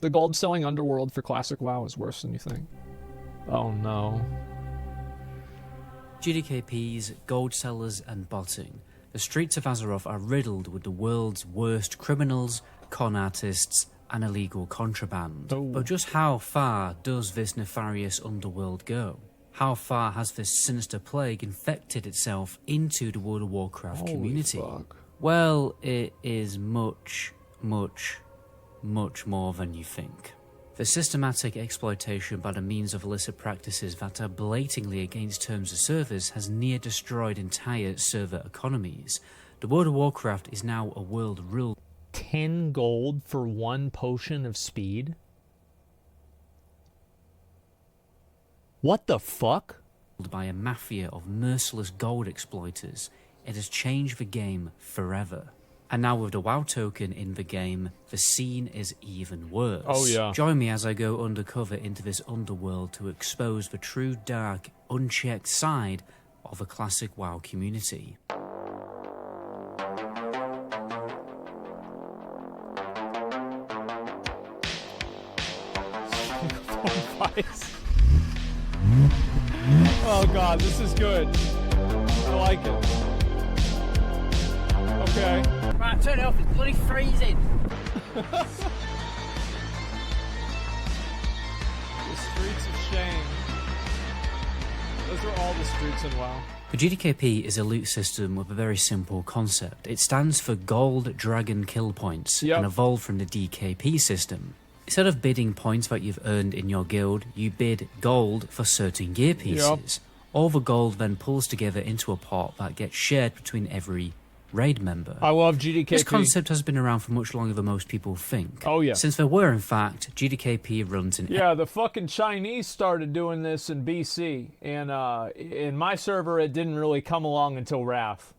The gold selling Underworld for Classic WoW is worse than you think. Oh no. GDKPs, gold sellers, and botting. The streets of Azeroth are riddled with the world's worst criminals, con artists, and illegal contraband. Oh. But just how far does this nefarious underworld go? How far has this sinister plague infected itself into the World of Warcraft community? Fuck. Well, it is much, much, much more than you think. The systematic exploitation by the means of illicit practices that are blatantly against terms of service has near destroyed entire server economies. The World of Warcraft is now a world ruled 10 gold for 1 potion of speed? What the fuck? by a mafia of merciless gold exploiters. It has changed the game forever. And now with the WoW token in the game, the scene is even worse. Oh yeah. Join me as I go undercover into this underworld to expose the true dark, unchecked side of the classic WoW community. Oh god, this is good. I like it. Okay. Right, turn it off, it's bloody freezing. The streets of shame. Those are all the streets in WoW. The GDKP is a loot system with a very simple concept. It stands for Gold Dragon Kill Points and evolved from the DKP system. Instead of bidding points that you've earned in your guild, you bid gold for certain gear pieces. All the gold then pulls together into a pot that gets shared between every raid member. I love GDKP. This concept has been around for much longer than most people think. Oh yeah. Since there were in fact GDKP runs in the fucking Chinese started doing this in BC, and in my server it didn't really come along until Wrath.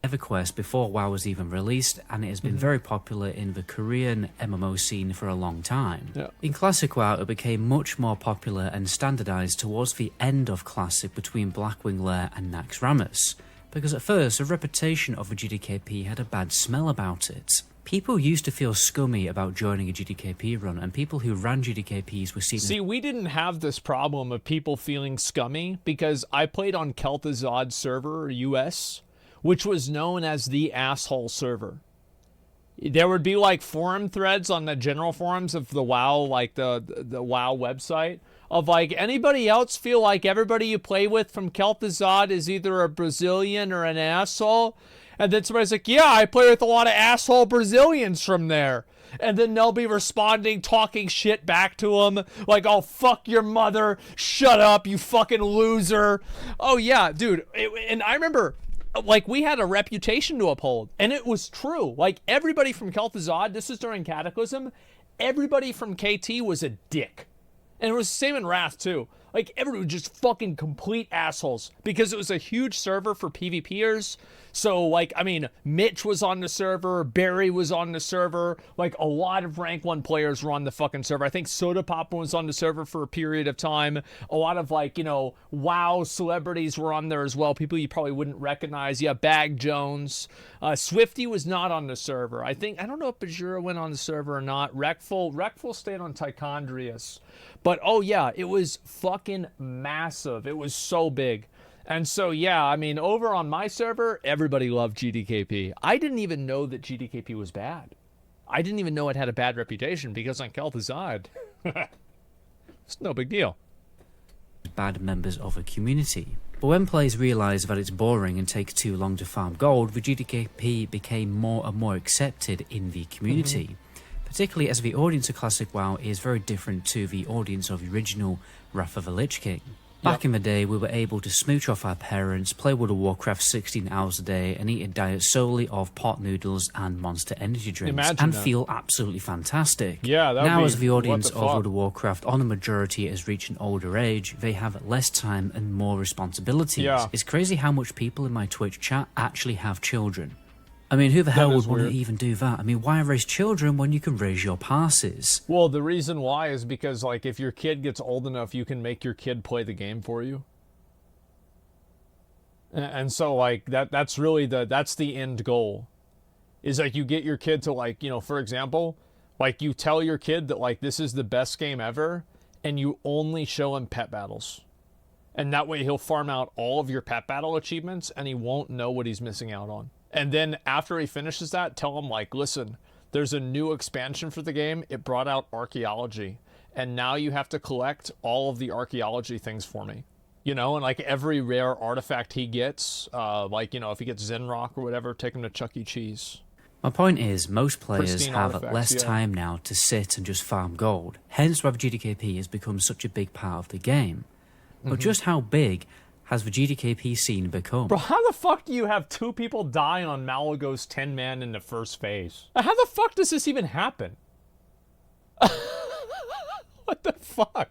EverQuest before WoW was even released, and it has been very popular in the Korean MMO scene for a long time. In Classic WoW, it became much more popular and standardized towards the end of Classic between Blackwing Lair and Naxxramas, because at first the reputation of the GDKP had a bad smell about it. People used to feel scummy about joining a GDKP run, and people who ran GDKPs were seen as... See, we didn't have this problem of people feeling scummy, because I played on CatDany server, US, which was known as the asshole server. There would be like forum threads on the general forums of the WoW, like the WoW website, of like, anybody else feel like everybody you play with from CatDany is either a Brazilian or an asshole? And then somebody's like, yeah, I play with a lot of asshole Brazilians from there. And then they'll be responding, talking shit back to them, like, oh, fuck your mother, shut up, you fucking loser. Oh yeah, dude, and I remember... like, we had a reputation to uphold, and it was true. Like, everybody from CatDany, this is during Cataclysm, everybody from KT was a dick. And it was the same in Wrath, too. Like, everybody was just fucking complete assholes, because it was a huge server for PvPers. So, like, I mean, Mitch was on the server, Barry was on the server, like, a lot of rank 1 players were on the fucking server. I think Soda Pop was on the server for a period of time. A lot of, like, you know, WoW celebrities were on there as well, people you probably wouldn't recognize. Yeah, Bag Jones. Swifty was not on the server. I don't know if Bajura went on the server or not. Wreckful stayed on Tichondrius. But, oh yeah, it was fucking massive. It was so big. And so, yeah, I mean, over on my server, everybody loved GDKP. I didn't even know that GDKP was bad. I didn't even know it had a bad reputation, because on CatDany, it's no big deal. Bad members of a community. But when players realise that it's boring and takes too long to farm gold, the GDKP became more and more accepted in the community. Particularly as the audience of Classic WoW is very different to the audience of the original Wrath of the Lich King. Back in the day, we were able to smooch off our parents, play World of Warcraft 16 hours a day, and eat a diet solely of pot noodles and Monster energy drinks, and feel absolutely fantastic. Yeah, now, as the audience of World of Warcraft on a majority has reached an older age, they have less time and more responsibilities. It's crazy how much people in my Twitch chat actually have children. I mean, who the hell would want to even do that? I mean, why raise children when you can raise your passes? Well, the reason why is because, like, if your kid gets old enough, you can make your kid play the game for you. And so, like, that's really that's the end goal. Is, like, you get your kid to, like, you know, for example, Like, you tell your kid that, like, this is the best game ever, and you only show him pet battles. And that way he'll farm out all of your pet battle achievements, and he won't know what he's missing out on. And then after he finishes that, tell him, like, listen, there's a new expansion for the game. It brought out archaeology. And now you have to collect all of the archaeology things for me. You know, and like every rare artifact he gets, like, you know, if he gets Zen Rock or whatever, take him to Chuck E. Cheese. My point is, most players Pristine have artifacts, less yeah. time now to sit and just farm gold. Hence why the GDKP has become such a big part of the game. But just how big has the GDKP scene become? Bro, how the fuck do you have 2 people die on Malago's 10-man in the first phase? How the fuck does this even happen? What the fuck?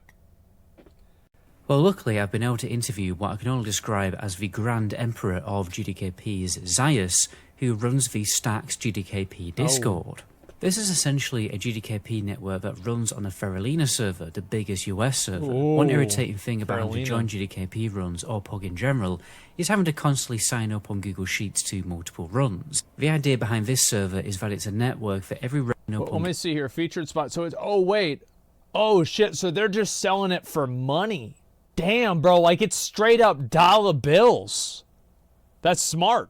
Well, luckily I've been able to interview what I can only describe as the Grand Emperor of GDKP's Zaius, who runs the Stacks GDKP Discord. This is essentially a GDKP network that runs on a Feralina server, the biggest US server. One irritating thing about having to join GDKP runs, or PUG in general, is having to constantly sign up on Google Sheets to multiple runs. The idea behind this server is that it's a network for every run up Let me see here, featured spot. So it's, oh wait, oh shit, so they're just selling it for money. Damn, bro, like it's straight up dollar bills. That's smart.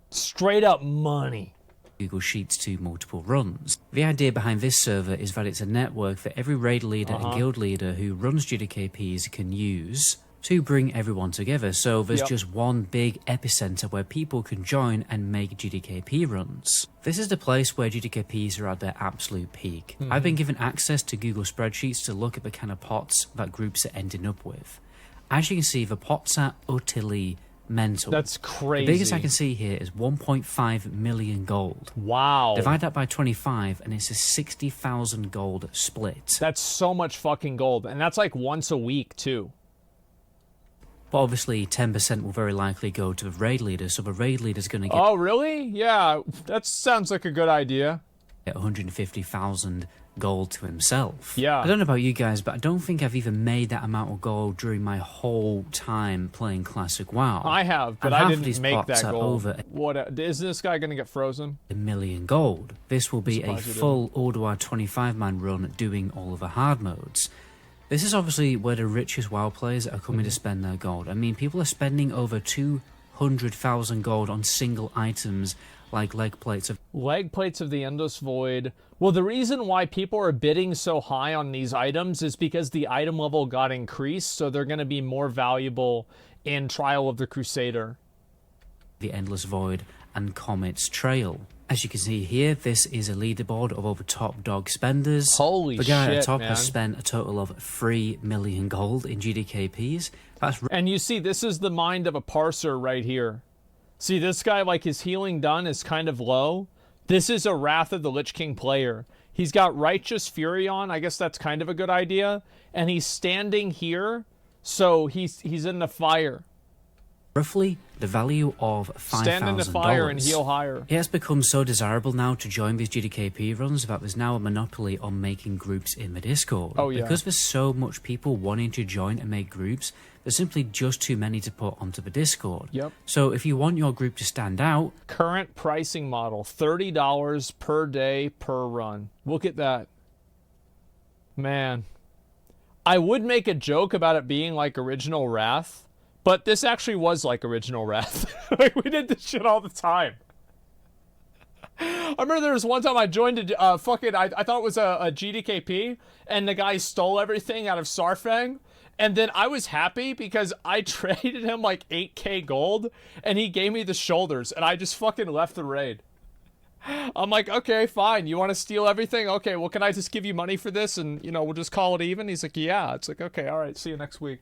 Straight up money. Google Sheets to multiple runs. The idea behind this server is that it's a network that every raid leader and guild leader who runs GDKPs can use to bring everyone together. So there's just one big epicenter where people can join and make GDKP runs. This is the place where GDKPs are at their absolute peak. I've been given access to Google spreadsheets to look at the kind of pots that groups are ending up with. As you can see, the pots are utterly mental. That's crazy. The biggest I can see here is 1.5 million gold. Wow. Divide that by 25 and it's a 60,000 gold split. That's so much fucking gold. And that's like once a week too. But obviously 10% will very likely go to the raid leader, so the raid leader's going to get Oh, really? Yeah, that sounds like a good idea. 150,000 gold to himself. Yeah. I don't know about you guys, but I don't think I've even made that amount of gold during my whole time playing Classic WoW. I have, but And I half of didn't these make pots that are gold. over What, is this guy gonna get frozen? 1 million gold. This will be a Surprised you full Orduar 25-man run doing all of the hard modes. This is obviously where the richest WoW players are coming to spend their gold. I mean, people are spending over 200,000 gold on single items like leg plates of the Endless Void. Well, the reason why people are bidding so high on these items is because the item level got increased, so they're going to be more valuable in Trial of the Crusader. the Endless Void and Comet's Trail. As you can see here, this is a leaderboard of all the top dog spenders. Holy the guy at the shit, top man. has spent a total of 3 million gold in GDKPs. That's And you see, this is the mind of a parser right here. See, this guy, like, his healing done is kind of low. This is a Wrath of the Lich King player. He's got Righteous Fury on. I guess that's kind of a good idea. And he's standing here, so he's in the fire. roughly the value of $5,000. Stand in the fire and heal higher. It has become so desirable now to join these GDKP runs that there's now a monopoly on making groups in the Discord. Oh, yeah. Because there's so much people wanting to join and make groups, there's simply just too many to put onto the Discord. Yep. So if you want your group to stand out... Current pricing model, $30 per day per run. Look at that. Man. I would make a joke about it being like original Wrath, but this actually was like original Wrath. Like, we did this shit all the time. I remember there was one time I joined a I thought it was a GDKP, and the guy stole everything out of Sarfang. And then I was happy because I traded him like 8k gold, and he gave me the shoulders, and I just fucking left the raid. I'm like, okay, fine. You want to steal everything? Okay, well, can I just give you money for this, and, you know, we'll just call it even? He's like, yeah. It's like, okay, all right, see you next week.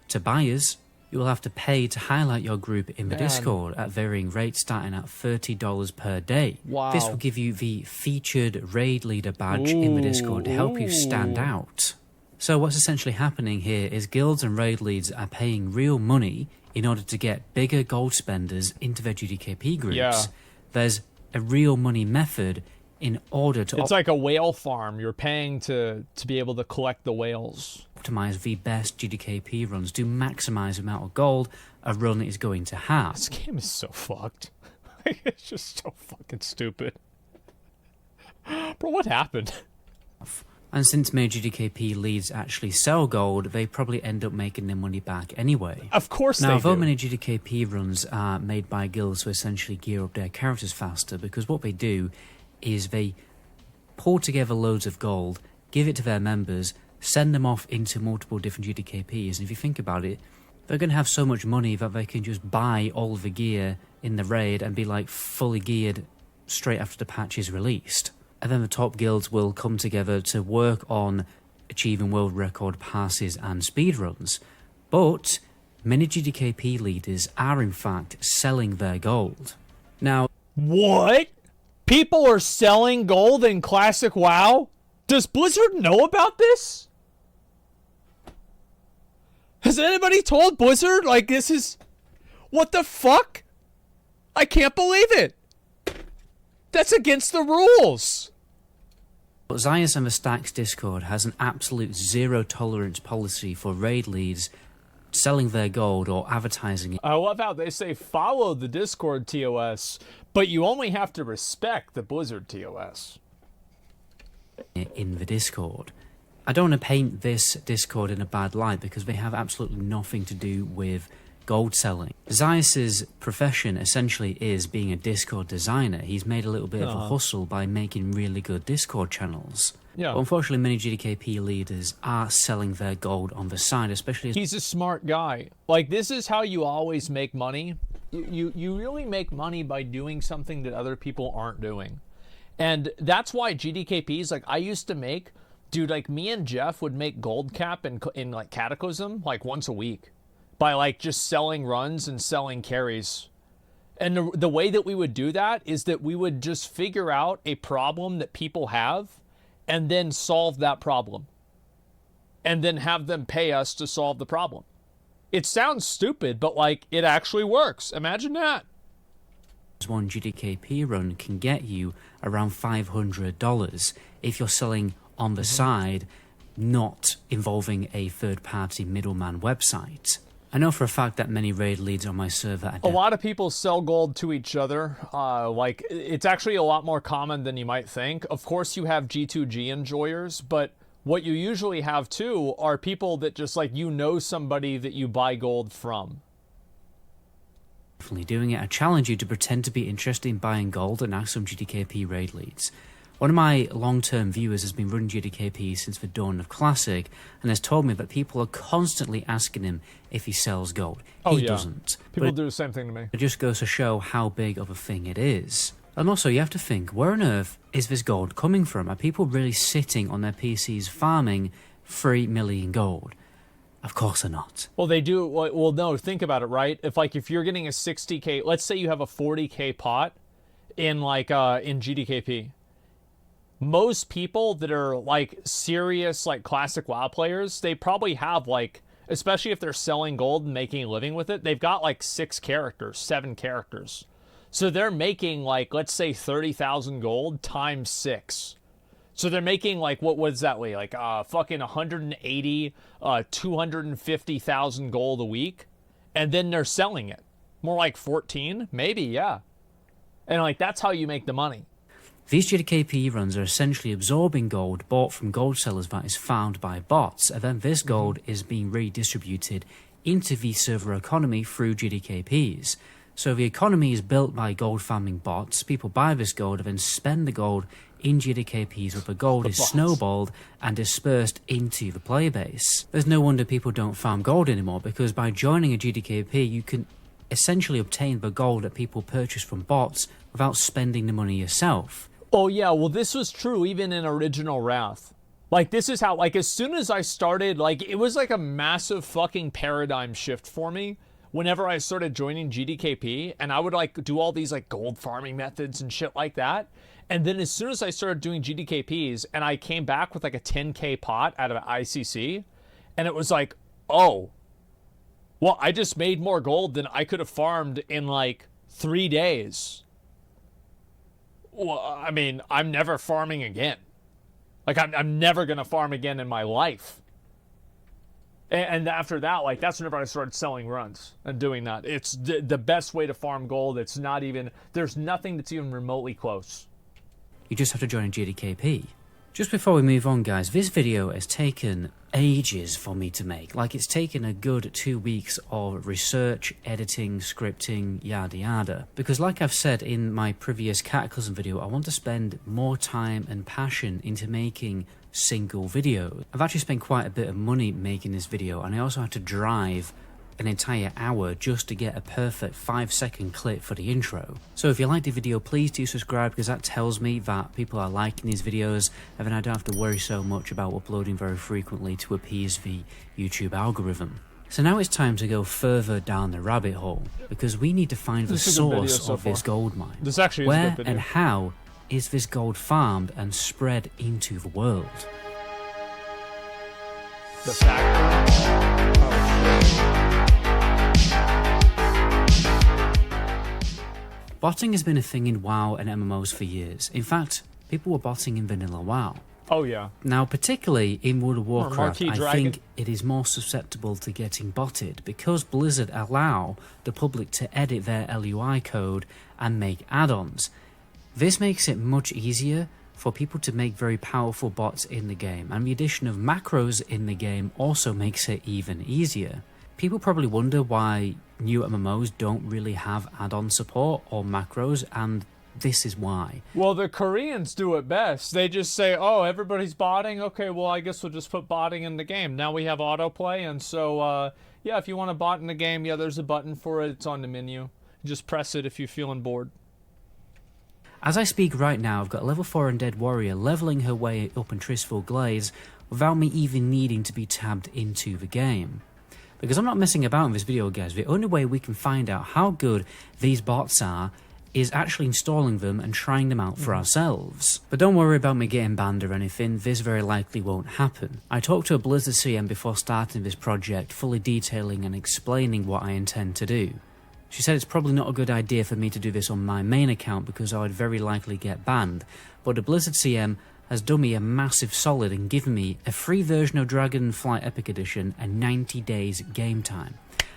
To buyers, you will have to pay to highlight your group in the Man. Discord at varying rates starting at $30 per day. Wow. This will give you the featured raid leader badge in the Discord to help you stand out. So what's essentially happening here is guilds and raid leads are paying real money in order to get bigger gold spenders into their GDKP groups. Yeah. There's a real money method in order to It's like a whale farm. You're paying to be able to collect the whales. optimize the best GDKP runs to maximize the amount of gold a run is going to have. This game is so fucked. It's just so fucking stupid. Bro, what happened? And since many GDKP leads actually sell gold, they probably end up making their money back anyway. Of course now, they although do. many GDKP runs are made by guilds to essentially gear up their characters faster, because what they do is they pull together loads of gold, give it to their members, send them off into multiple different GDKPs, and if you think about it, they're going to have so much money that they can just buy all of the gear in the raid and be like fully geared straight after the patch is released. And then the top guilds will come together to work on achieving world record passes and speedruns. But many GDKP leaders are in fact selling their gold. Now, What? People are selling gold in Classic WoW? Does Blizzard know about this? Has anybody told Blizzard, like, this is... What the fuck? I can't believe it. That's against the rules. but Zayas and the Stacks Discord has an absolute zero tolerance policy for raid leads selling their gold or advertising it I love how they say follow the Discord TOS, but you only have to respect the Blizzard TOS. in the Discord. I don't want to paint this Discord in a bad light because they have absolutely nothing to do with gold selling. Zayas' profession essentially is being a Discord designer. He's made a little bit of a hustle by making really good Discord channels. Yeah. But unfortunately, many GDKP leaders are selling their gold on the side, especially as He's a smart guy. Like, this is how you always make money. You really make money by doing something that other people aren't doing. And that's why GDKPs, like, I used to make, dude, like, me and Jeff would make gold cap in like, Cataclysm, like, once a week. By, like, just selling runs and selling carries. And the way that we would do that is that we would just figure out a problem that people have and then solve that problem. And then have them pay us to solve the problem. It sounds stupid, but, like, it actually works. Imagine that. one GDKP run can get you around $500 if you're selling on the side, not involving a third-party middleman website. I know for a fact that many raid leads on my server are A lot of people sell gold to each other. Like, it's actually a lot more common than you might think. Of course, you have G2G enjoyers, but what you usually have, too, are people that just, like, you know somebody that you buy gold from. definitely doing it. I challenge you to pretend to be interested in buying gold and ask some GDKP raid leads. One of my long-term viewers has been running GDKP since the dawn of Classic and has told me that people are constantly asking him if he sells gold. He doesn't. People But do the same thing to me. it just goes to show how big of a thing it is. And also, you have to think, where on earth is this gold coming from? Are people really sitting on their PCs farming 3 million gold? Of course they're not. Well, they do. Well, no, think about it, right? If you're getting a 60K, let's say you have a 40K pot in, like, in GDKP. Most people that are, like, serious, like, classic WoW players, they probably have, like, especially if they're selling gold and making a living with it, they've got, like, 6 characters, 7 characters. So they're making, like, let's say 30,000 gold times 6. So they're making, like, what was that way? Like, fucking 180, 250,000 gold a week. And then they're selling it. More like 14? Maybe, yeah. And, like, that's how you make the money. These GDKP runs are essentially absorbing gold bought from gold sellers that is farmed by bots, and then this gold is being redistributed into the server economy through GDKPs. So the economy is built by gold farming bots. People buy this gold and then spend the gold in GDKPs where the gold is snowballed and dispersed into the player base. There's no wonder people don't farm gold anymore, because by joining a GDKP you can essentially obtain the gold that people purchase from bots without spending the money yourself. Oh, yeah, well, this was true even in Original Wrath. Like, this is how, like, as soon as I started, like, it was like a massive fucking paradigm shift for me whenever I started joining GDKP, and I would, like, do all these, like, gold farming methods and shit like that. And then as soon as I started doing GDKPs and I came back with, like, a 10K pot out of ICC, and it was like, oh, well, I just made more gold than I could have farmed in, like, 3 days. Well, I mean, I'm never farming again. Like, I'm never going to farm again in my life. And after that, like, that's whenever I started selling runs and doing that. It's the best way to farm gold. It's not even, there's nothing that's even remotely close. You just have to join a GDKP. Just before we move on, guys, this video has taken ages for me to make. Like, it's taken a good 2 weeks of research, editing, scripting, yada yada. Because like I've said in my previous Cataclysm video, I want to spend more time and passion into making single videos. I've actually spent quite a bit of money making this video, and I also had to drive an entire hour just to get a perfect 5-second clip for the intro. So if you liked the video, please do subscribe, because that tells me that people are liking these videos, and then I don't have to worry so much about uploading very frequently to appease the YouTube algorithm. So now it's time to go further down the rabbit hole, because we need to find the source of this gold mine. This actually is Where a good video. and how is this gold farmed and spread into the world? The factory. Oh, shit. Botting has been a thing in WoW and MMOs for years. In fact, people were botting in vanilla WoW. Oh, yeah. Now, particularly in World of Warcraft, Marquee I Dragon. think it is more susceptible to getting botted because Blizzard allow the public to edit their LUI code and make add-ons. This makes it much easier for people to make very powerful bots in the game, and the addition of macros in the game also makes it even easier. People probably wonder why new MMOs don't really have add-on support or macros, and this is why. Well, the Koreans do it best. They just say, oh, everybody's botting? Okay, well, I guess we'll just put botting in the game. Now we have autoplay, and so, yeah, if you want to bot in the game, yeah, there's a button for it. It's on the menu. Just press it if you're feeling bored. As I speak right now, I've got a level 4 Undead Warrior leveling her way up in Tristful Glades without me even needing to be tabbed into the game. Because I'm not messing about in this video, guys. The only way we can find out how good these bots are is actually installing them and trying them out for ourselves. But don't worry about me getting banned or anything, this very likely won't happen. I talked to a Blizzard CM before starting this project, fully detailing and explaining what I intend to do. She said it's probably not a good idea for me to do this on my main account because I would very likely get banned, but the Blizzard CM has done me a massive solid and given me a free version of Dragonflight Epic Edition and 90 days game time.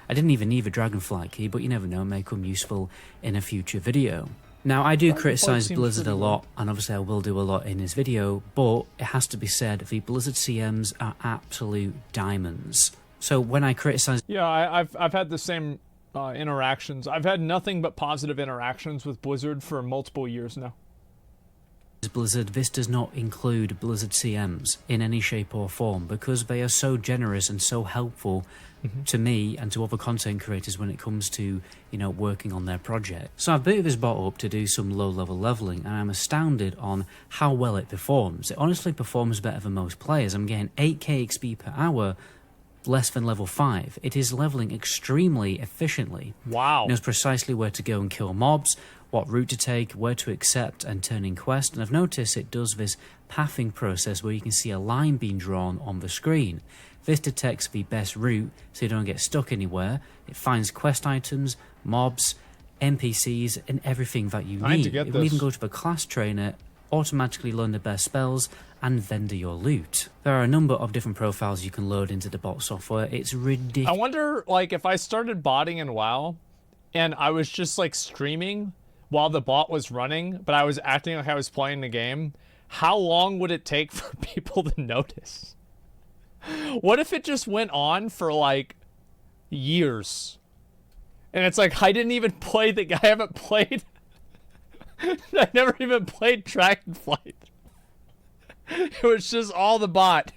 I didn't even need a Dragonflight key, but you never know, it may come useful in a future video. Now, I do criticise Blizzard a lot, and obviously I will do a lot in this video, but it has to be said, the Blizzard CMs are absolute diamonds. So when I criticise... Yeah, I've had the same interactions. I've had nothing but positive interactions with Blizzard for multiple years now. Blizzard, this does not include Blizzard CMs in any shape or form because they are so generous and so helpful to me and to other content creators when it comes to, you know, working on their project. So I've booted this bot up to do some low-level leveling, and I'm astounded on how well it performs. It honestly performs better than most players. I'm getting 8k XP per hour, less than level 5. It is leveling extremely efficiently. Wow. It knows precisely where to go and kill mobs, what route to take, where to accept and turn in quest, and I've noticed it does this pathing process where you can see a line being drawn on the screen. This detects the best route so you don't get stuck anywhere. It finds quest items, mobs, NPCs, and everything that you need. It will even go to the class trainer, automatically learn the best spells, and vendor your loot. There are a number of different profiles you can load into the bot software. It's ridiculous. I wonder, like, if I started botting in WoW and I was just, like, streaming while the bot was running, but I was acting like I was playing the game, how long would it take for people to notice? What if it just went on for, like, years? And it's like, I didn't even play the guy. I haven't played... I never even played Dragonflight. It was just all the bot.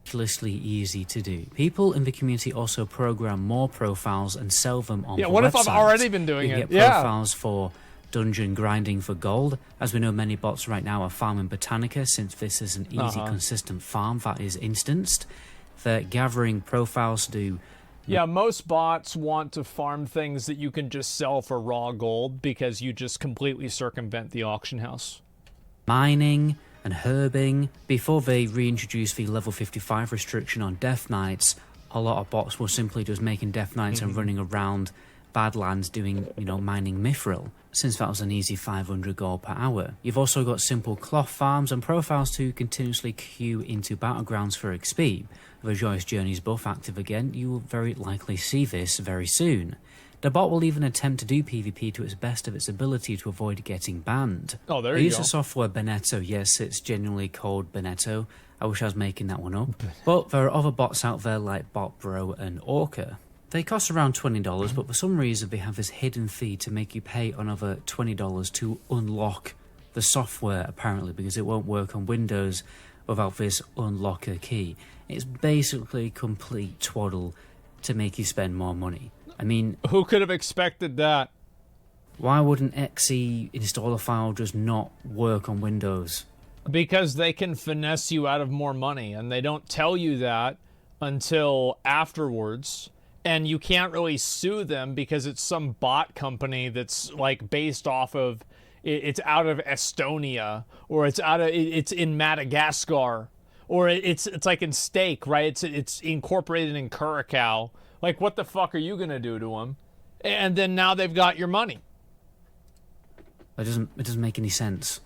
Ridiculously easy to do. People in the community also program more profiles and sell them on the what if I've website. already been doing you it? Get profiles for dungeon grinding for gold. As we know, many bots right now are farming Botanica since this is an easy, consistent farm that is instanced. They're gathering profiles to do... Yeah, most bots want to farm things that you can just sell for raw gold because you just completely circumvent the auction house. Mining and herbing. Before they reintroduced the level 55 restriction on Death Knights, a lot of bots were simply just making Death Knights and running around Badlands doing, you know, mining mithril, since that was an easy 500 gold per hour. You've also got simple cloth farms and profiles to continuously queue into battlegrounds for XP. With Joyous Journey's buff active again, you will very likely see this very soon. The bot will even attempt to do PvP to its best of its ability to avoid getting banned. Oh, there I you use go. the software Benetto. Yes, it's genuinely called Benetto. I wish I was making that one up. But there are other bots out there like BotBro and Orca. They cost around $20, but for some reason they have this hidden fee to make you pay another $20 to unlock the software, apparently, because it won't work on Windows without this unlocker key. It's basically complete twaddle to make you spend more money. I mean, Who could have expected that? why wouldn't exe installer file just not work on Windows? Because they can finesse you out of more money, and they don't tell you that until afterwards. And you can't really sue them because it's some bot company that's like based off of, it's out of Estonia, or it's in Madagascar, or it's like in Steak, right? It's incorporated in Curacao. Like, what the fuck are you gonna do to them? And then now they've got your money. It doesn't make any sense.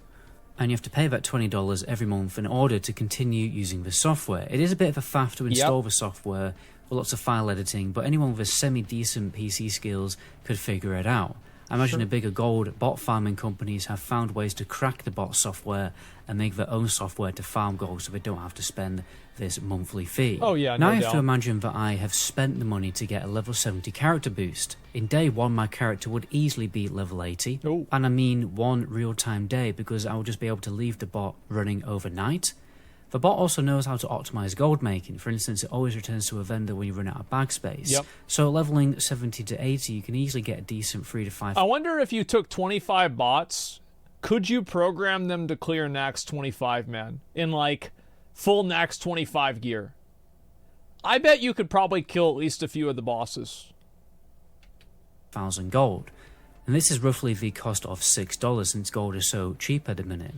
And you have to pay about $20 every month in order to continue using the software. It is a bit of a faff to install the software with lots of file editing, but anyone with a semi-decent PC skills could figure it out. I imagine the bigger gold bot farming companies have found ways to crack the bot software and make their own software to farm gold so they don't have to spend this monthly fee. Oh yeah, now no I have doubt. to imagine that I have spent the money to get a level 70 character boost. In day 1 my character would easily be level 80. Oh. And I mean one real-time day, because I would just be able to leave the bot running overnight. The bot also knows how to optimize gold making. For instance, it always returns to a vendor when you run out of bag space. Yep. So leveling 70 to 80, you can easily get a decent 3 to 5. I wonder if you took 25 bots, could you program them to clear Nax 25, man? In like full Nax 25 gear. I bet you could probably kill at least a few of the bosses. 1,000 gold. And this is roughly the cost of $6 since gold is so cheap at the minute.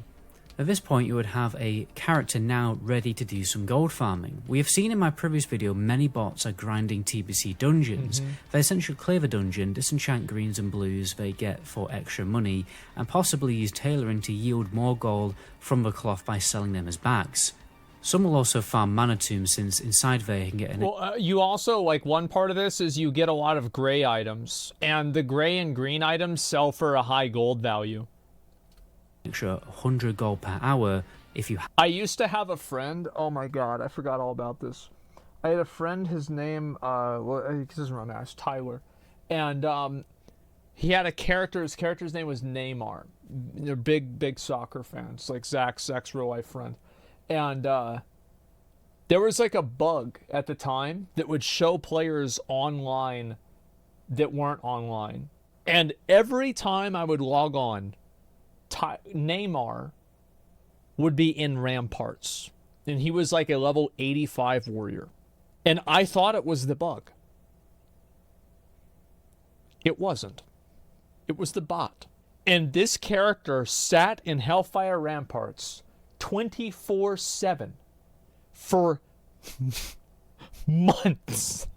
At this point you would have a character now ready to do some gold farming. We have seen in my previous video many bots are grinding TBC dungeons. They essentially clear the dungeon, disenchant greens and blues they get for extra money, and possibly use tailoring to yield more gold from the cloth by selling them as bags. Some will also farm mana tombs, since inside there you can get an Well, you also, like, one part of this is you get a lot of gray items, and the gray and green items sell for a high gold value. extra 100 gold per hour if you I used to have a friend, oh my god, I forgot all about this. I had a friend, his name, well, he doesn't run now, it's Tyler. And he had a character, his character's name was Neymar. They're big soccer fans, like Zach's real life friend. And there was like a bug at the time that would show players online that weren't online. And every time I would log on, Neymar would be in Ramparts. And he was like a level 85 warrior. And I thought it was the bug. It wasn't. It was the bot. And this character sat in Hellfire Ramparts 24/7 for months.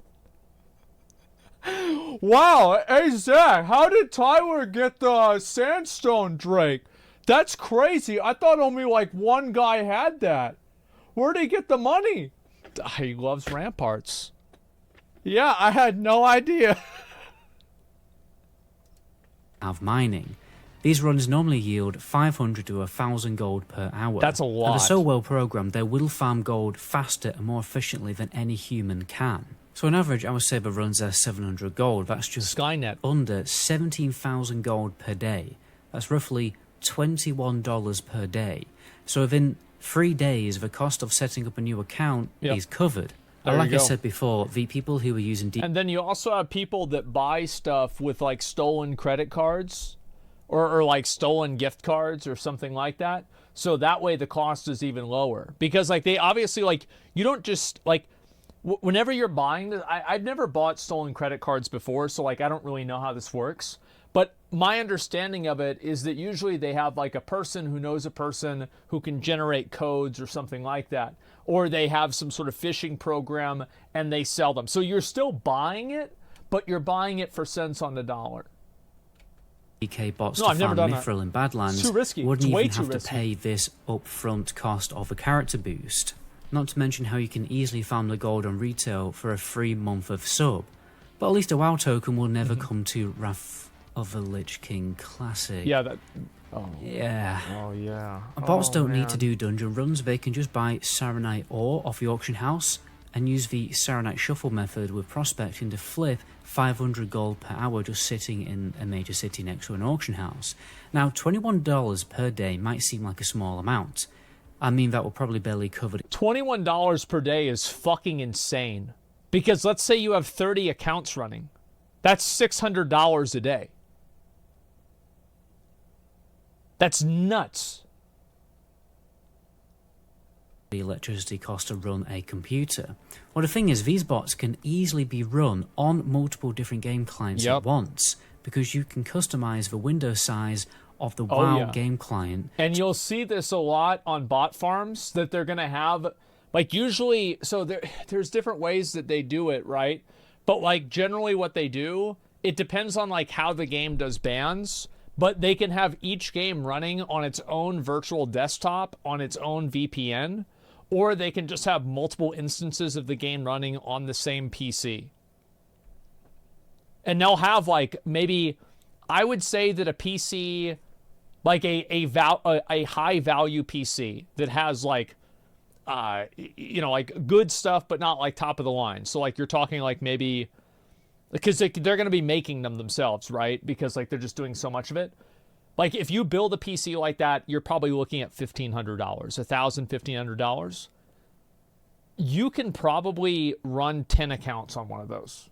Wow, hey Zach, how did Tyler get the Sandstone Drake? That's crazy. I thought only like one guy had that. Where'd he get the money? He loves Ramparts. Yeah, I had no idea. have mining. These runs normally yield 500 to 1,000 gold per hour. That's a lot. And they're so well programmed, they will farm gold faster and more efficiently than any human can. So on average, our Saber runs are 700 gold. That's just Skynet. under 17,000 gold per day. That's roughly $21 per day. So within 3 days, the cost of setting up a new account is covered. There Like you I go. said before, the people who are using And then you also have people that buy stuff with like stolen credit cards or like stolen gift cards or something like that. So that way the cost is even lower. Because like they obviously like, you don't just like, whenever you're buying this, I've never bought stolen credit cards before. So like, I don't really know how this works. But my understanding of it is that usually they have like a person who knows a person who can generate codes or something like that. Or they have some sort of phishing program and they sell them. So you're still buying it, but you're buying it for cents on the dollar. DK bots No, to I've never farm done that. Mithril in Badlands It's too risky. wouldn't It's way even too have to risky. pay this upfront cost of a character boost. Not to mention how you can easily farm the gold on retail for a free month of sub. But at least a WoW token will never come to Wrath of the Lich King Classic. Yeah, that... Oh. Yeah. Oh, yeah. Bots don't need man. to do dungeon runs. They can just buy Saronite ore off the auction house and use the Saronite shuffle method with prospecting to flip 500 gold per hour just sitting in a major city next to an auction house. Now, $21 per day might seem like a small amount. I mean, that will probably barely cover it. $21 per day is fucking insane. Because let's say you have 30 accounts running. That's $600 a day. That's nuts. The electricity cost to run a computer. Well, the thing is, these bots can easily be run on multiple different game clients at once, because you can customize the window size of the WoW game client. And you'll see this a lot on bot farms, that they're going to have, like, usually, so there's different ways that they do it, right? But, like, generally what they do, it depends on, like, how the game does bans, but they can have each game running on its own virtual desktop, on its own VPN, or they can just have multiple instances of the game running on the same PC. And they'll have, like, maybe, I would say that a PC, like a high value PC that has, like, you know, like, good stuff, but not, like, top of the line. So, like, you're talking, like, maybe, because they're going to be making them themselves, right? Because, like, they're just doing so much of it. Like, if you build a PC like that, you're probably looking at $1,500, $1,000, $1,500. You can probably run 10 accounts on one of those.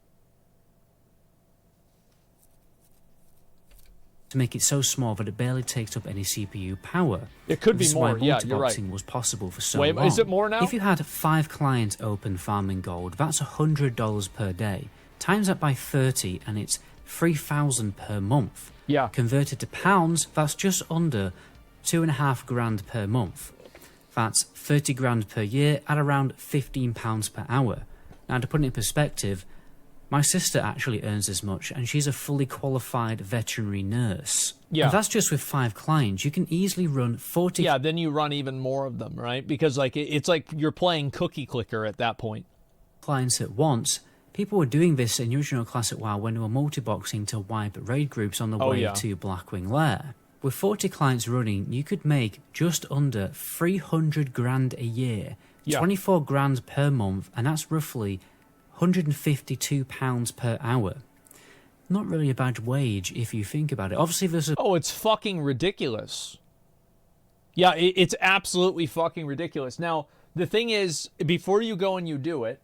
To make it so small that it barely takes up any CPU power. It could be more, yeah, you're right. Multiboxing was possible for so long. Is it more now? If you had 5 clients open farming gold, that's $100 per day. Times that by 30 and it's $3,000 per month. Yeah. Converted to pounds, that's just under $2.5 grand per month. That's 30 grand per year at around £15 per hour. Now, to put it in perspective, my sister actually earns as much, and she's a fully qualified veterinary nurse. Yeah. And that's just with 5 clients. You can easily run 40... Yeah, then you run even more of them, right? Because, like, it's like you're playing cookie clicker at that point. ...clients at once. People were doing this in original Classic WoW when they were multi-boxing to wipe raid groups on the way to Blackwing Lair. With 40 clients running, you could make just under 300 grand a year, 24 grand per month, and that's roughly £152 per hour. Not really a bad wage if you think about it. Obviously, there's a... Oh, it's fucking ridiculous. Yeah, it's absolutely fucking ridiculous. Now, the thing is, before you go and you do it,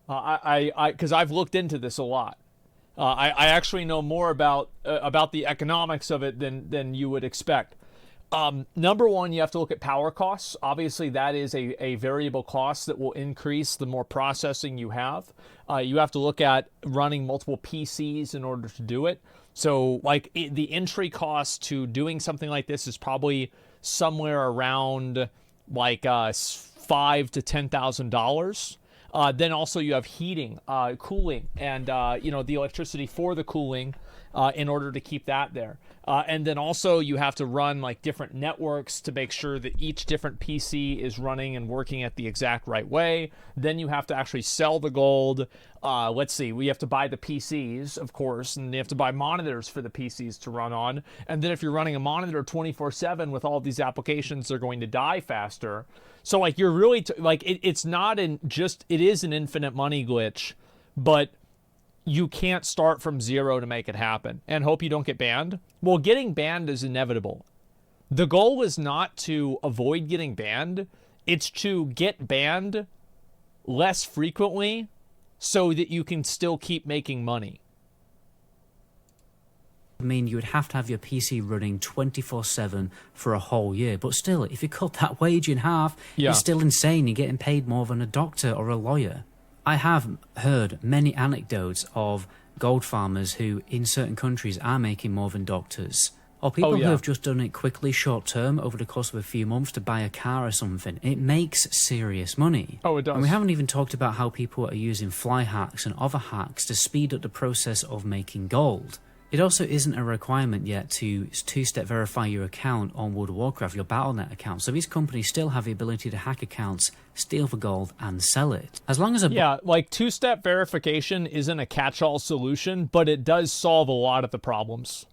because I've looked into this a lot. I actually know more about the economics of it than you would expect. Number one, you have to look at power costs. Obviously, that is a variable cost that will increase the more processing you have. You have to look at running multiple PCs in order to do it. So, like, the entry cost to doing something like this is probably somewhere around, like, $5,000 to $10,000. Then also you have heating, cooling, and, you know, the electricity for the cooling in order to keep that there. And then also you have to run, like, different networks to make sure that each different PC is running and working at the exact right way. Then you have to actually sell the gold. Let's see, we have to buy the PCs, of course, and you have to buy monitors for the PCs to run on. And then if you're running a monitor 24/7 with all these applications, they're going to die faster. So, like, you're really, it's not it is an infinite money glitch, but you can't start from zero to make it happen and hope you don't get banned. Well, getting banned is inevitable. The goal is not to avoid getting banned. It's to get banned less frequently so that you can still keep making money. I mean, you would have to have your PC running 24/7 for a whole year. But still, if you cut that wage in half, it's still insane. You're getting paid more than a doctor or a lawyer. I have heard many anecdotes of gold farmers who, in certain countries, are making more than doctors. Or people who have just done it quickly, short term, over the course of a few months to buy a car or something. It makes serious money. Oh, it does. And we haven't even talked about how people are using fly hacks and other hacks to speed up the process of making gold. It also isn't a requirement yet to two-step verify your account on World of Warcraft, your Battle.net account. So these companies still have the ability to hack accounts, steal the gold, and sell it. As long as Yeah, like two-step verification isn't a catch-all solution, but it does solve a lot of the problems.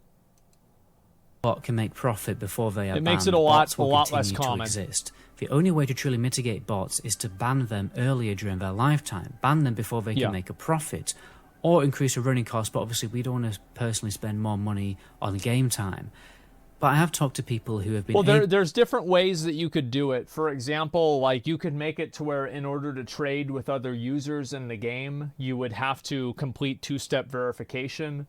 Bot can make profit before they are banned. It makes it a lot less to common. Exist. The only way to truly mitigate bots is to ban them earlier during their lifetime. Ban them before they can make a profit. Or increase the running cost, but obviously we don't want to personally spend more money on game time. But I have talked to people who have been... Well, there's different ways that you could do it. For example, like you could make it to where in order to trade with other users in the game, you would have to complete two-step verification.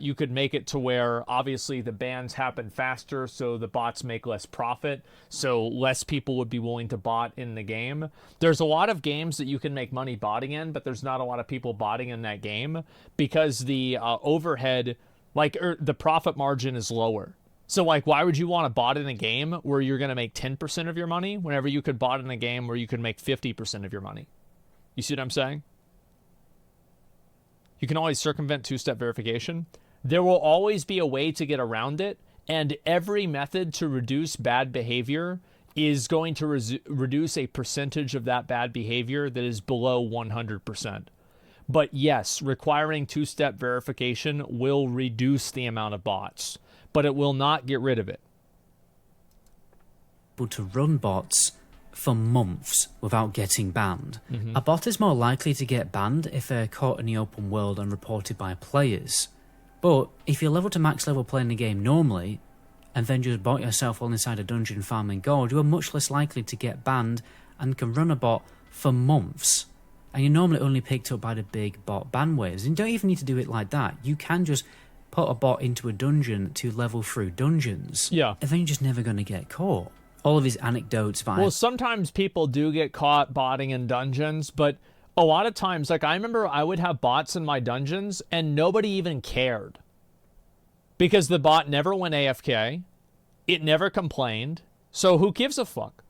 You could make it to where, obviously, the bans happen faster, so the bots make less profit, so less people would be willing to bot in the game. There's a lot of games that you can make money botting in, but there's not a lot of people botting in that game because the overhead, the profit margin is lower. So, why would you want to bot in a game where you're going to make 10% of your money whenever you could bot in a game where you could make 50% of your money? You see what I'm saying? You can always circumvent two-step verification. There will always be a way to get around it, and every method to reduce bad behavior is going to reduce a percentage of that bad behavior that is below 100%. But yes, requiring two-step verification will reduce the amount of bots, but it will not get rid of it. To run bots for months without getting banned. A bot is more likely to get banned if they're caught in the open world and reported by players. But if you're level to max level playing the game normally, and then just bot yourself all inside a dungeon farming gold, you are much less likely to get banned and can run a bot for months. And you're normally only picked up by the big bot ban waves. And you don't even need to do it like that. You can just put a bot into a dungeon to level through dungeons. Yeah. And then you're just never going to get caught. All of these anecdotes. Well, sometimes people do get caught botting in dungeons, but a lot of times, I remember I would have bots in my dungeons and nobody even cared. Because the bot never went AFK, it never complained, so who gives a fuck?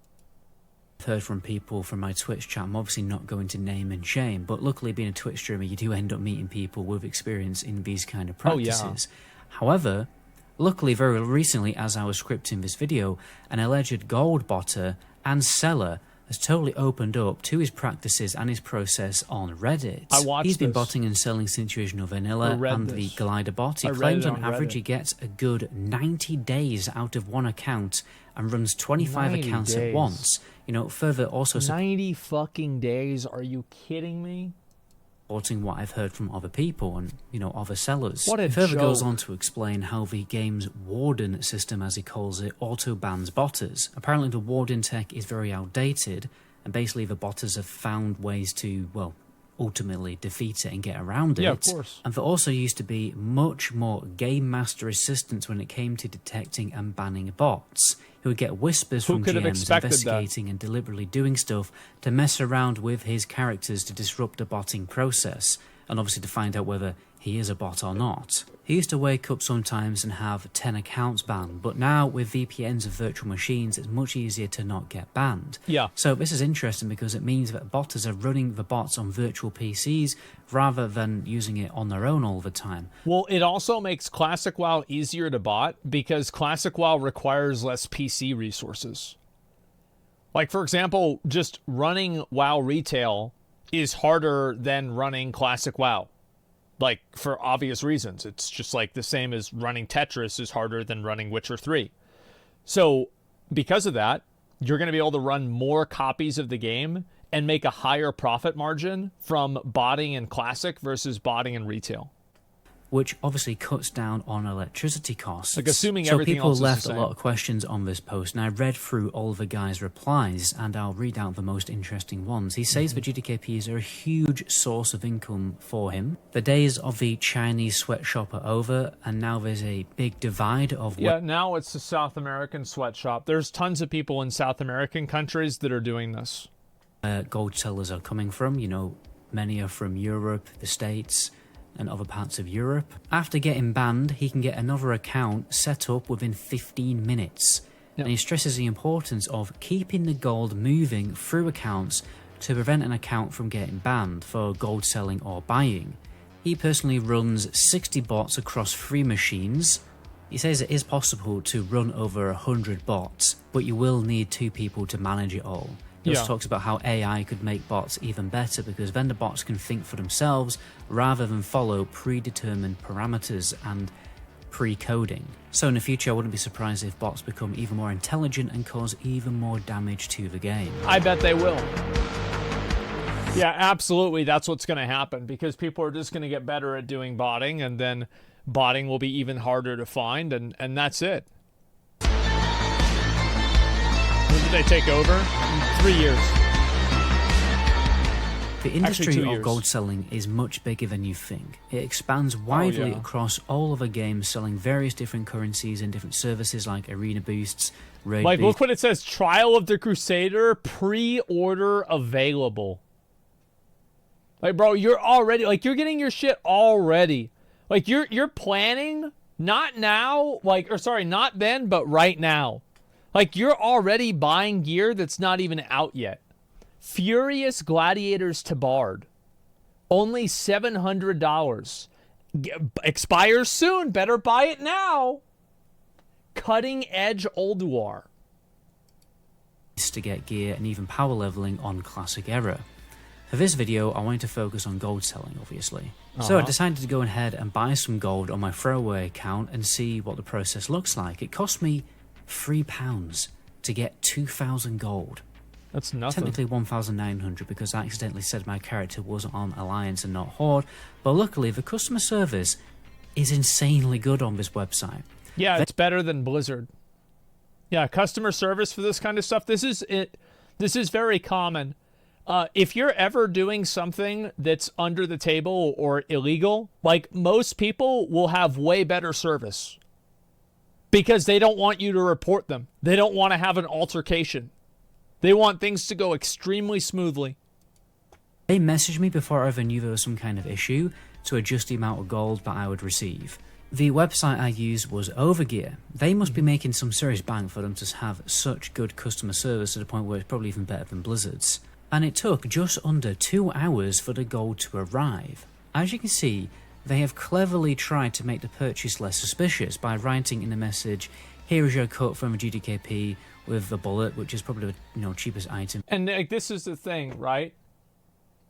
I've heard from people from my Twitch chat. I'm obviously not going to name and shame, but luckily being a Twitch streamer, you do end up meeting people with experience in these kind of practices. However, luckily, very recently, as I was scripting this video, an alleged gold botter and seller has totally opened up to his practices and his process on Reddit. He's been botting and selling since original vanilla and the glider bot. He claims on average he gets a good 90 days out of one account and runs 25 accounts at once. You know, further also... 90 fucking days? Are you kidding me? Supporting what I've heard from other people and, you know, other sellers. What a further joke. Goes on to explain how the game's warden system, as he calls it, auto-bans botters. Apparently the warden tech is very outdated, and basically the botters have found ways to, well, ultimately defeat it and get around it. Yeah, of course. And there also used to be much more game master assistance when it came to detecting and banning bots, who would get whispers from GMs investigating and deliberately doing stuff to mess around with his characters to disrupt the botting process, and obviously to find out whether he is a bot or not. He used to wake up sometimes and have 10 accounts banned, but now with VPNs of virtual machines, it's much easier to not get banned. Yeah. So this is interesting because it means that botters are running the bots on virtual PCs rather than using it on their own all the time. Well, it also makes Classic WoW easier to bot because Classic WoW requires less PC resources. Like, for example, just running WoW retail is harder than running Classic WoW. Like, for obvious reasons. It's just like the same as running Tetris is harder than running Witcher 3. So, because of that, you're going to be able to run more copies of the game and make a higher profit margin from botting in Classic versus botting in retail. Which obviously cuts down on electricity costs. Like, assuming everything else is the same. So people left a lot of questions on this post, and I read through all the guys' replies, and I'll read out the most interesting ones. He says the GDKPs are a huge source of income for him. The days of the Chinese sweatshop are over, and now there's a big divide of... Yeah, now it's the South American sweatshop. There's tons of people in South American countries that are doing this. Gold sellers are coming from, you know, many are from Europe, the States, and other parts of Europe. After getting banned, he can get another account set up within 15 minutes. Yep. And he stresses the importance of keeping the gold moving through accounts to prevent an account from getting banned for gold selling or buying. He personally runs 60 bots across 3 machines. He says it is possible to run over 100 bots, but you will need 2 people to manage it all. He also talks about how AI could make bots even better because vendor bots can think for themselves rather than follow predetermined parameters and pre-coding. So in the future, I wouldn't be surprised if bots become even more intelligent and cause even more damage to the game. I bet they will. Yeah, absolutely. That's what's going to happen because people are just going to get better at doing botting, and then botting will be even harder to find, and that's it. When did they take over? 3 years. The industry Actually, 2 of years. gold selling is much bigger than you think. It expands widely across all of the games, selling various different currencies and different services like arena boosts, raid Like, boosts. look what it says. Trial of the Crusader, pre-order available. Like, bro, you're already, like, you're getting your shit already. Like, you're planning, not now, like, or sorry, not then, but right now. Like, you're already buying gear that's not even out yet. Furious Gladiators to Bard. Only $700. Expires soon. Better buy it now. Cutting Edge Old War. To get gear and even power leveling on Classic Era. For this video, I wanted to focus on gold selling, obviously. So I decided to go ahead and buy some gold on my throwaway account and see what the process looks like. It cost me £3 to get 2,000 gold. That's nothing. Technically 1,900 because I accidentally said my character was on Alliance and not Horde, but luckily the customer service is insanely good on this website. Yeah, it's better than Blizzard. Yeah, customer service for this kind of stuff. This is very common. If you're ever doing something that's under the table or illegal, like most people will have way better service because they don't want you to report them. They don't want to have an altercation. They want things to go extremely smoothly. They messaged me before I ever knew there was some kind of issue to adjust the amount of gold that I would receive. The website I used was Overgear. They must be making some serious bank for them to have such good customer service to the point where it's probably even better than Blizzard's. And it took just under 2 hours for the gold to arrive. As you can see, they have cleverly tried to make the purchase less suspicious by writing in the message, here is your cut from a GDKP with the bullet, which is probably the cheapest item. And like, this is the thing, right?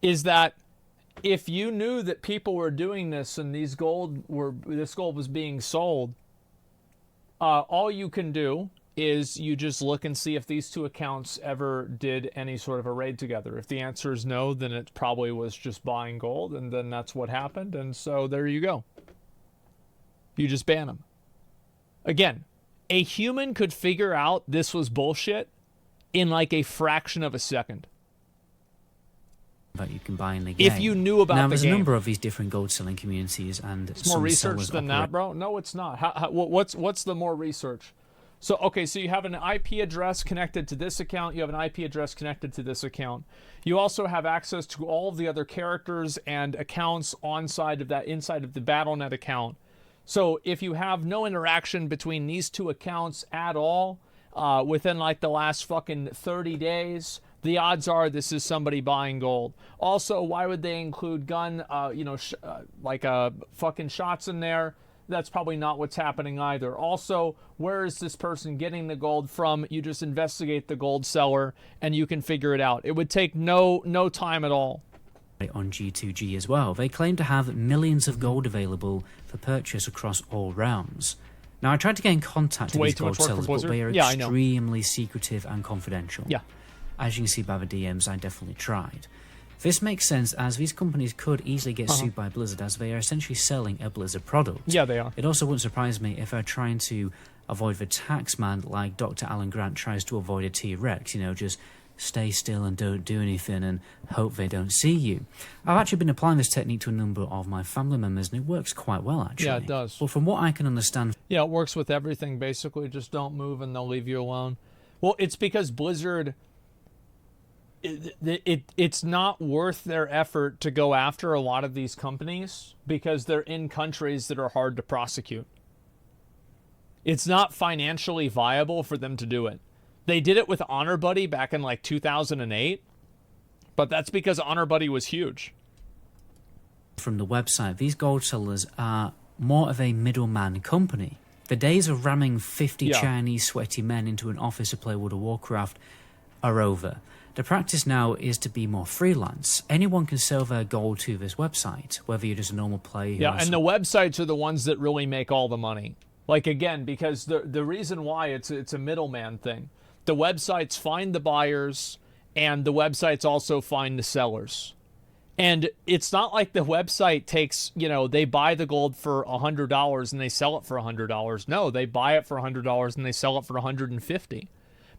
Is that if you knew that people were doing this and this gold was being sold, all you can do is you just look and see if these two accounts ever did any sort of a raid together. If the answer is no, then it probably was just buying gold, and then that's what happened, and so there you go. You just ban them. Again, a human could figure out this was bullshit in like a fraction of a second. That you can buy in the game. If you knew about the game. Now, there's a number of these different gold selling communities, and it's more research than that, bro. No, it's not. What's the more research? So, okay, so you have an IP address connected to this account. You have an IP address connected to this account. You also have access to all of the other characters and accounts inside of the BattleNet account. So if you have no interaction between these two accounts at all within like the last fucking 30 days, the odds are this is somebody buying gold. Also, why would they include gun, fucking shots in there? That's probably not what's happening either. Also, where is this person getting the gold from? You just investigate the gold seller and you can figure it out. It would take no time at all. On G2G as well. They claim to have millions of gold available for purchase across all realms. Now, I tried to get in contact with these gold sellers, but they are extremely secretive and confidential. Yeah. As you can see by the DMs, I definitely tried. This makes sense as these companies could easily get sued by Blizzard as they are essentially selling a Blizzard product. Yeah, they are. It also wouldn't surprise me if they're trying to avoid the tax man like Dr. Alan Grant tries to avoid a T-Rex, just stay still and don't do anything and hope they don't see you. I've actually been applying this technique to a number of my family members and it works quite well actually. Yeah, it does. Well, from what I can understand... Yeah, it works with everything basically. Just don't move and they'll leave you alone. Well, it's because Blizzard... It's not worth their effort to go after a lot of these companies because they're in countries that are hard to prosecute. It's not financially viable for them to do it. They did it with Honor Buddy back in like 2008, but that's because Honor Buddy was huge. from the website, these gold sellers are more of a middleman company. The days of ramming 50 Chinese sweaty men into an office to play World of Warcraft are over. The practice now is to be more freelance. Anyone can sell their gold to this website, whether you're just a normal player. Yeah, and the websites are the ones that really make all the money. Like, again, because the reason why it's a middleman thing. The websites find the buyers, and the websites also find the sellers. And it's not like the website takes, you know, they buy the gold for $100 and they sell it for $100. No, they buy it for $100 and they sell it for $150.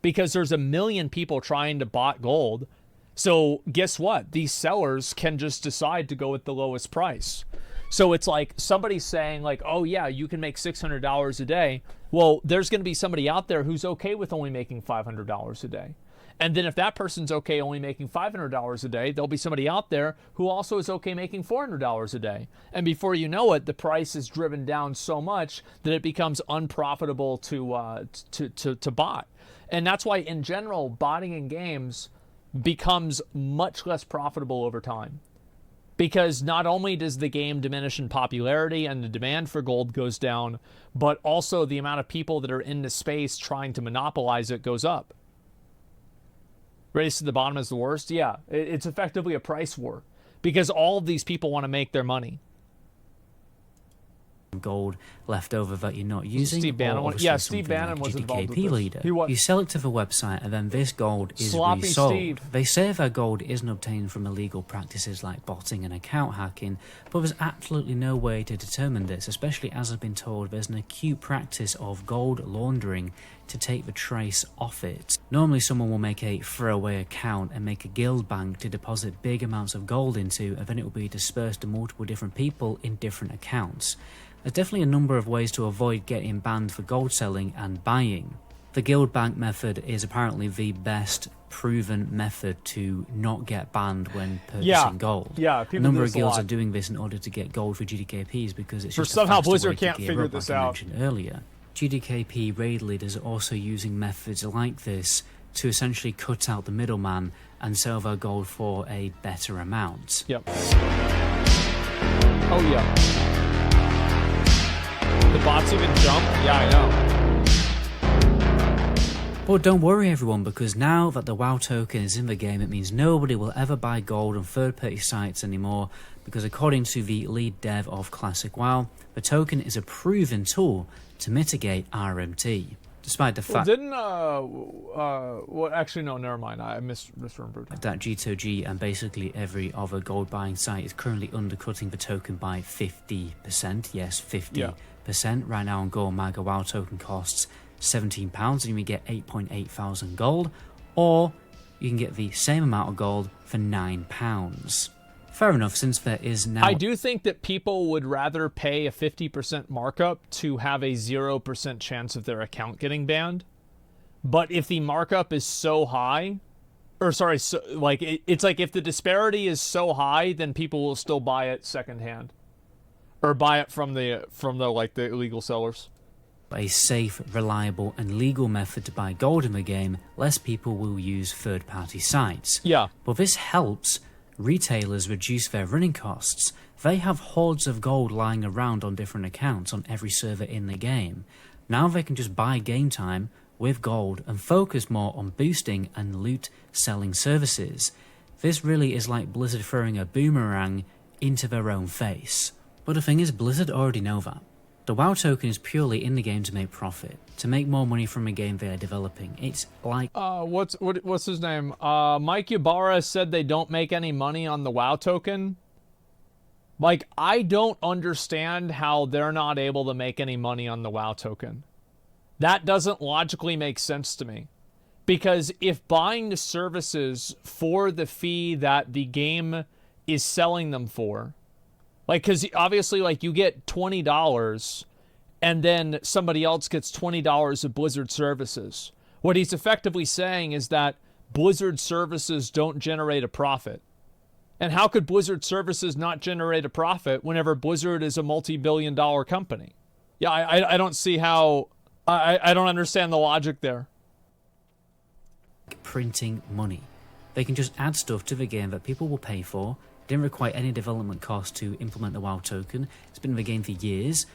Because there's a million people trying to buy gold. So guess what? These sellers can just decide to go at the lowest price. So it's like somebody's saying like, oh yeah, you can make $600 a day. Well, there's going to be somebody out there who's okay with only making $500 a day. And then if that person's okay only making $500 a day, there'll be somebody out there who also is okay making $400 a day. And before you know it, the price is driven down so much that it becomes unprofitable to bot. And that's why, in general, botting in games becomes much less profitable over time. Because not only does the game diminish in popularity and the demand for gold goes down, but also the amount of people that are in the space trying to monopolize it goes up. Race to the bottom is the worst? Yeah, it's effectively a price war. Because all of these people want to make their money. Gold left over that you're not using. Steve Bannon, Steve Bannon was involved with this. Leader. You sell it to the website, and then this gold is resold. Steve. They say their gold isn't obtained from illegal practices like botting and account hacking, but there's absolutely no way to determine this, especially as I've been told there's an acute practice of gold laundering to take the trace off it. Normally someone will make a throwaway account and make a guild bank to deposit big amounts of gold into, and then it will be dispersed to multiple different people in different accounts. There's definitely a number of ways to avoid getting banned for gold selling and buying. The guild bank method is apparently the best proven method to not get banned when purchasing gold. Yeah, a number of guilds are doing this in order to get gold for GDKPs because it's just somehow a faster Blizzard way to can't gear figure up, this like I out. mentioned earlier. GDKP raid leaders are also using methods like this to essentially cut out the middleman and sell their gold for a better amount. Yep. Oh yeah. The bots even jump? Yeah, I know. But don't worry everyone, because now that the WoW token is in the game, it means nobody will ever buy gold on third-party sites anymore, because according to the lead dev of Classic WoW, the token is a proven tool to mitigate RMT. Despite the fact well, actually, no, never mind. I misremembered. That G2G and basically every other gold buying site is currently undercutting the token by 50%. Yes, 50%. Right now on Gold Mag, a WoW token costs £17 and you get 8.8 thousand gold, or you can get the same amount of gold for £9. Fair enough, since there is now... I do think that people would rather pay a 50% markup to have a 0% chance of their account getting banned. But if the markup is so high, or sorry, so, like it's like if the disparity is so high, then people will still buy it secondhand, or buy it from the like the illegal sellers. A safe, reliable, and legal method to buy gold in the game, less people will use third-party sites. Yeah, but this helps retailers reduce their running costs. They have hordes of gold lying around on different accounts on every server in the game. Now they can just buy game time with gold and focus more on boosting and loot selling services. This really is like Blizzard throwing a boomerang into their own face. But the thing is, Blizzard already know that. The WoW token is purely in the game to make profit, to make more money from a game they are developing. It's like... what's his name? Mike Ybarra said they don't make any money on the WoW token. Like, I don't understand how they're not able to make any money on the WoW token. That doesn't logically make sense to me. Because if buying the services for the fee that the game is selling them for... Like, because obviously, like, you get $20, and then somebody else gets $20 of Blizzard services. What he's effectively saying is that Blizzard services don't generate a profit. And how could Blizzard services not generate a profit whenever Blizzard is a multi-billion-dollar company? Yeah, I don't see how... I don't understand the logic there. Printing money. They can just add stuff to the game that people will pay for, didn't require any development cost to implement the WoW token. It's been in the game for years,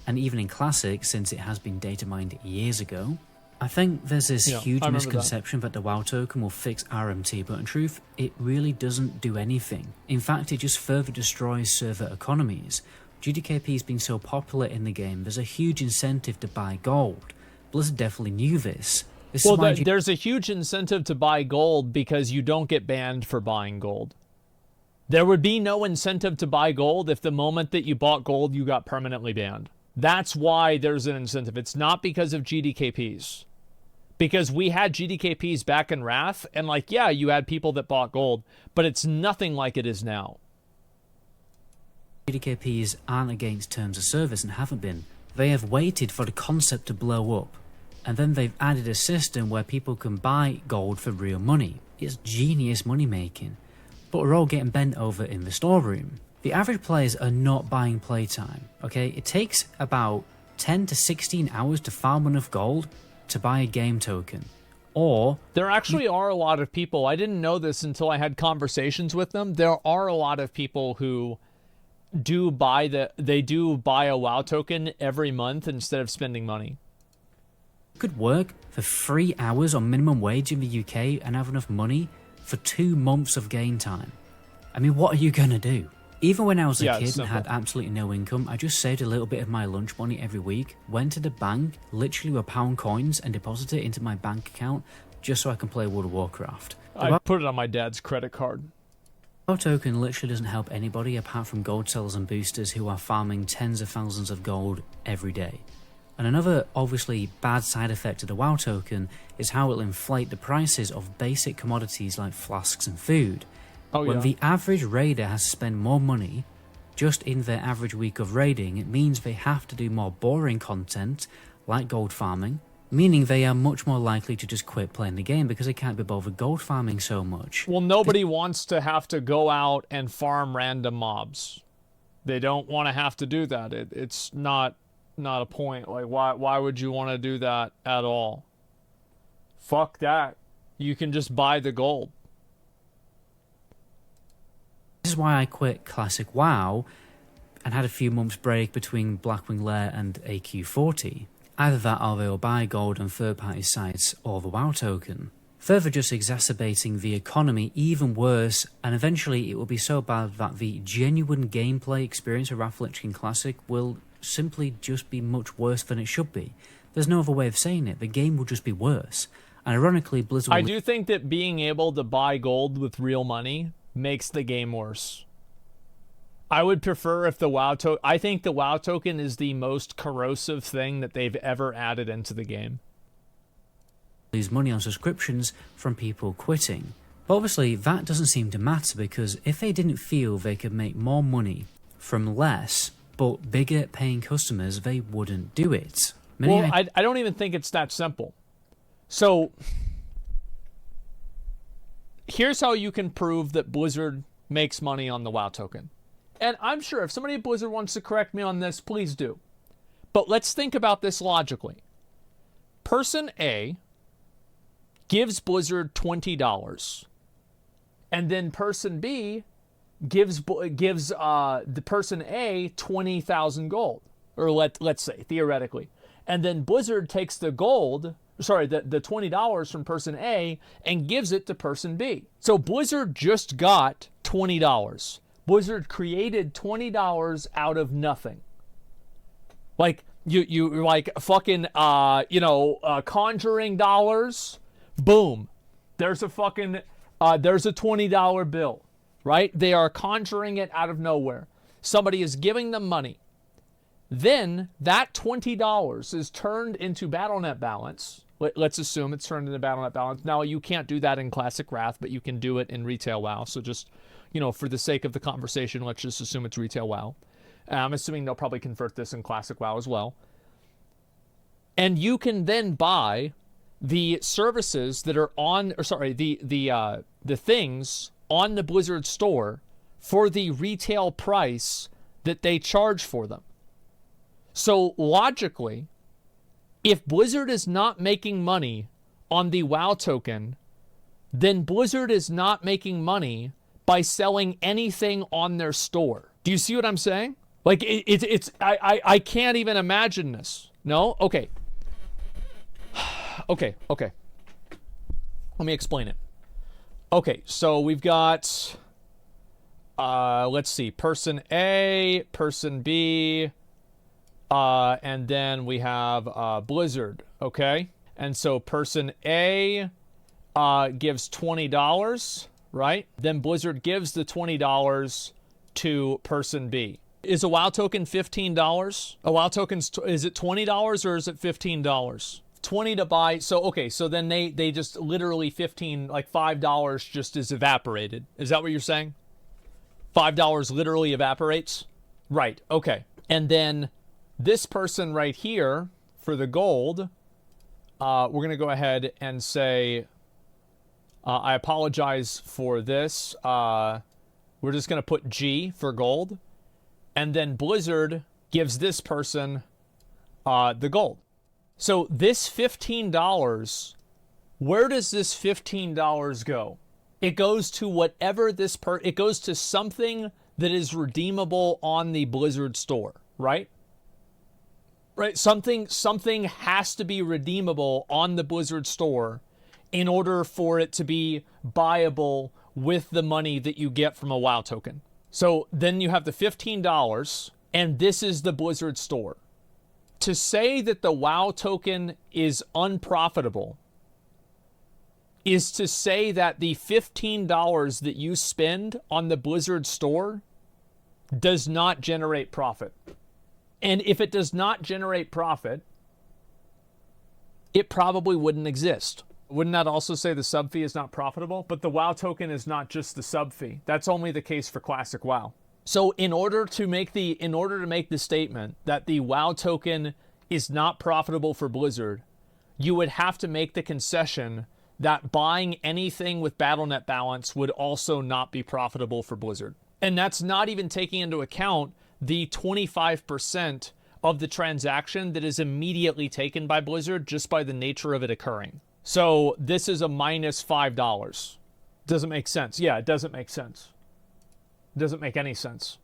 and even in Classic, since it has been data mined years ago. I think there's this huge misconception that the WoW token will fix RMT, but in truth, it really doesn't do anything. In fact, it just further destroys server economies. GDKP's been so popular in the game, there's a huge incentive to buy gold. Blizzard definitely knew this. Well, there's a huge incentive to buy gold because you don't get banned for buying gold. There would be no incentive to buy gold if the moment that you bought gold, you got permanently banned. That's why there's an incentive. It's not because of GDKPs. Because we had GDKPs back in Wrath, and like, yeah, you had people that bought gold, but it's nothing like it is now. GDKPs aren't against terms of service and haven't been. They have waited for the concept to blow up, and then they've added a system where people can buy gold for real money. It's genius money making, but we're all getting bent over in the storeroom. The average players are not buying playtime, okay? It takes about 10 to 16 hours to farm enough gold to buy a game token. Or there actually are a lot of people, I didn't know this until I had conversations with them, there are a lot of people who do buy a WoW token every month instead of spending money. You could work for 3 hours on minimum wage in the UK and have enough money for 2 months of game time. I mean, what are you gonna do? Even when I was a kid and had absolutely no income, I just saved a little bit of my lunch money every week, went to the bank, literally with pound coins, and deposited it into my bank account just so I can play World of Warcraft. I put it on my dad's credit card. WoW token literally doesn't help anybody apart from gold sellers and boosters who are farming tens of thousands of gold every day. And another obviously bad side effect of the WoW token is how it'll inflate the prices of basic commodities like flasks and food. When the average raider has to spend more money just in their average week of raiding, it means they have to do more boring content like gold farming, meaning they are much more likely to just quit playing the game because they can't be bothered gold farming so much. Well, nobody wants to have to go out and farm random mobs. They don't want to have to do that. It's not a point. Like, why would you want to do that at all? Fuck that. You can just buy the gold. This is why I quit Classic WoW and had a few months break between Blackwing Lair and AQ40. Either that or they will buy gold on third-party sites or the WoW token, further just exacerbating the economy even worse, and eventually it will be so bad that the genuine gameplay experience of Wrath of Lich King Classic will simply just be much worse than it should be. There's no other way of saying it. The game will just be worse. And ironically, Blizzard... I do think that being able to buy gold with real money makes the game worse. I would prefer if the WoW token... I think the WoW token is the most corrosive thing that they've ever added into the game. Lose money on subscriptions from people quitting. But obviously, that doesn't seem to matter because if they didn't feel they could make more money from less but bigger paying customers, they wouldn't do it. I don't even think it's that simple. So... here's how you can prove that Blizzard makes money on the WoW token. And I'm sure if somebody at Blizzard wants to correct me on this, please do. But let's think about this logically. Person A gives Blizzard $20. And then person B gives the person A 20,000 gold. Or let's say, theoretically. And then Blizzard takes the gold... sorry, the $20 from person A and gives it to person B. So Blizzard just got $20. Blizzard created $20 out of nothing. Like, you like fucking, conjuring dollars. Boom. There's a fucking, there's a $20 bill, right? They are conjuring it out of nowhere. Somebody is giving them money. Then that $20 is turned into BattleNet balance. Let's assume it's turned into BattleNet balance. Now, you can't do that in Classic Wrath, but you can do it in Retail WoW. So just, for the sake of the conversation, let's just assume it's Retail WoW. I'm assuming they'll probably convert this in Classic WoW as well. And you can then buy the services that are on, the things on the Blizzard store for the retail price that they charge for them. So logically, if Blizzard is not making money on the WoW token, then Blizzard is not making money by selling anything on their store. Do you see what I'm saying? Like, I can't even imagine this. No? Okay. Okay. Let me explain it. Okay, so we've got, let's see, person A, person B, and then we have Blizzard, okay? And so person A gives $20, right? Then Blizzard gives the $20 to person B. Is a WoW token $15? A WoW token, is it $20 or is it $15? 20 to buy. So, okay, so then they just literally 15, like $5 just is evaporated. Is that what you're saying? $5 literally evaporates? Right, okay. And then this person right here for the gold, we're going to go ahead and say, I apologize for this. We're just going to put G for gold. And then Blizzard gives this person the gold. So this $15, where does this $15 go? It goes to whatever it goes to something that is redeemable on the Blizzard store, right? Right? Something has to be redeemable on the Blizzard store in order for it to be buyable with the money that you get from a WoW token. So then you have the $15, and this is the Blizzard store. To say that the WoW token is unprofitable is to say that the $15 that you spend on the Blizzard store does not generate profit. And if it does not generate profit, it probably wouldn't exist. Wouldn't that also say the sub fee is not profitable? But the WoW token is not just the sub fee. That's only the case for Classic WoW. So in order to make the statement that the WoW token is not profitable for Blizzard, you would have to make the concession that buying anything with BattleNet balance would also not be profitable for Blizzard. And that's not even taking into account the 25% of the transaction that is immediately taken by Blizzard just by the nature of it occurring. So this is a minus $5. Doesn't make sense. Yeah, it doesn't make sense. It doesn't make any sense.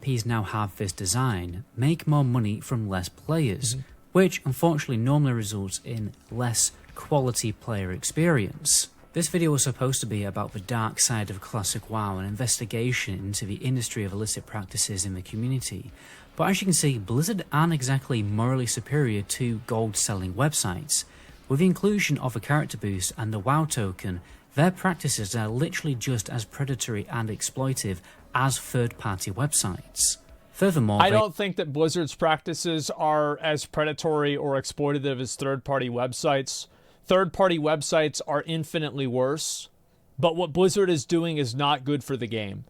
These now have this design, make more money from less players, which unfortunately normally results in less quality player experience. This video was supposed to be about the dark side of Classic WoW, an investigation into the industry of illicit practices in the community. But as you can see, Blizzard aren't exactly morally superior to gold-selling websites. With the inclusion of a character boost and the WoW token, their practices are literally just as predatory and exploitive as third-party websites. Furthermore, I don't think that Blizzard's practices are as predatory or exploitative as third-party websites. Third-party websites are infinitely worse, but what Blizzard is doing is not good for the game.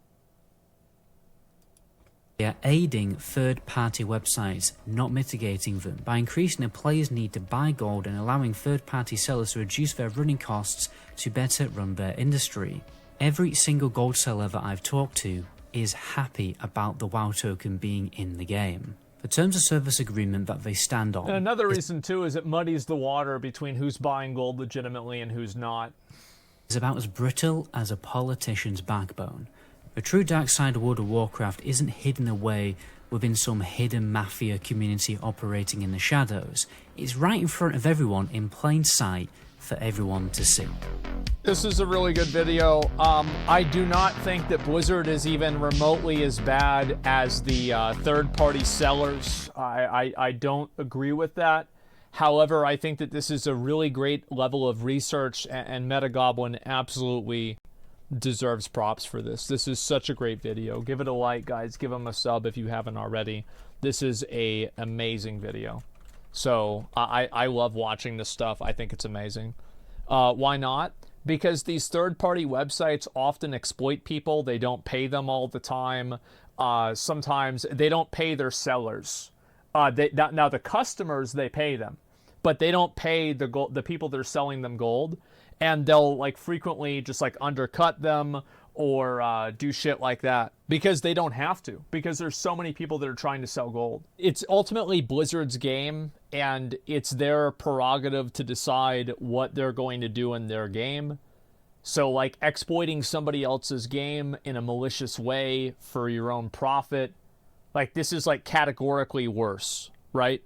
They are aiding third-party websites, not mitigating them, by increasing a player's need to buy gold and allowing third-party sellers to reduce their running costs to better run their industry. Every single gold seller that I've talked to is happy about the WoW token being in the game. The terms of service agreement that they stand on... And another reason, too, is it muddies the water between who's buying gold legitimately and who's not. ...is about as brittle as a politician's backbone. The true dark side of World of Warcraft isn't hidden away within some hidden mafia community operating in the shadows. It's right in front of everyone in plain sight for everyone to see. This is a really good video. I do not think that Blizzard is even remotely as bad as the third-party sellers. I don't agree with that. However, I think that this is a really great level of research, and Metagoblin absolutely deserves props for this. This is such a great video. Give it a like, guys. Give him a sub if you haven't already. This is an amazing video. So I love watching this stuff. I think it's amazing. Why not? Because these third-party websites often exploit people. They don't pay them all the time. Sometimes they don't pay their sellers. Now the customers, they pay them, but they don't pay the people that are selling them gold. And they'll like frequently just like undercut them or do shit like that because they don't have to, because there's so many people that are trying to sell gold. It's ultimately Blizzard's game, and it's their prerogative to decide what they're going to do in their game. So, like, exploiting somebody else's game in a malicious way for your own profit, like, this is, like, categorically worse, right?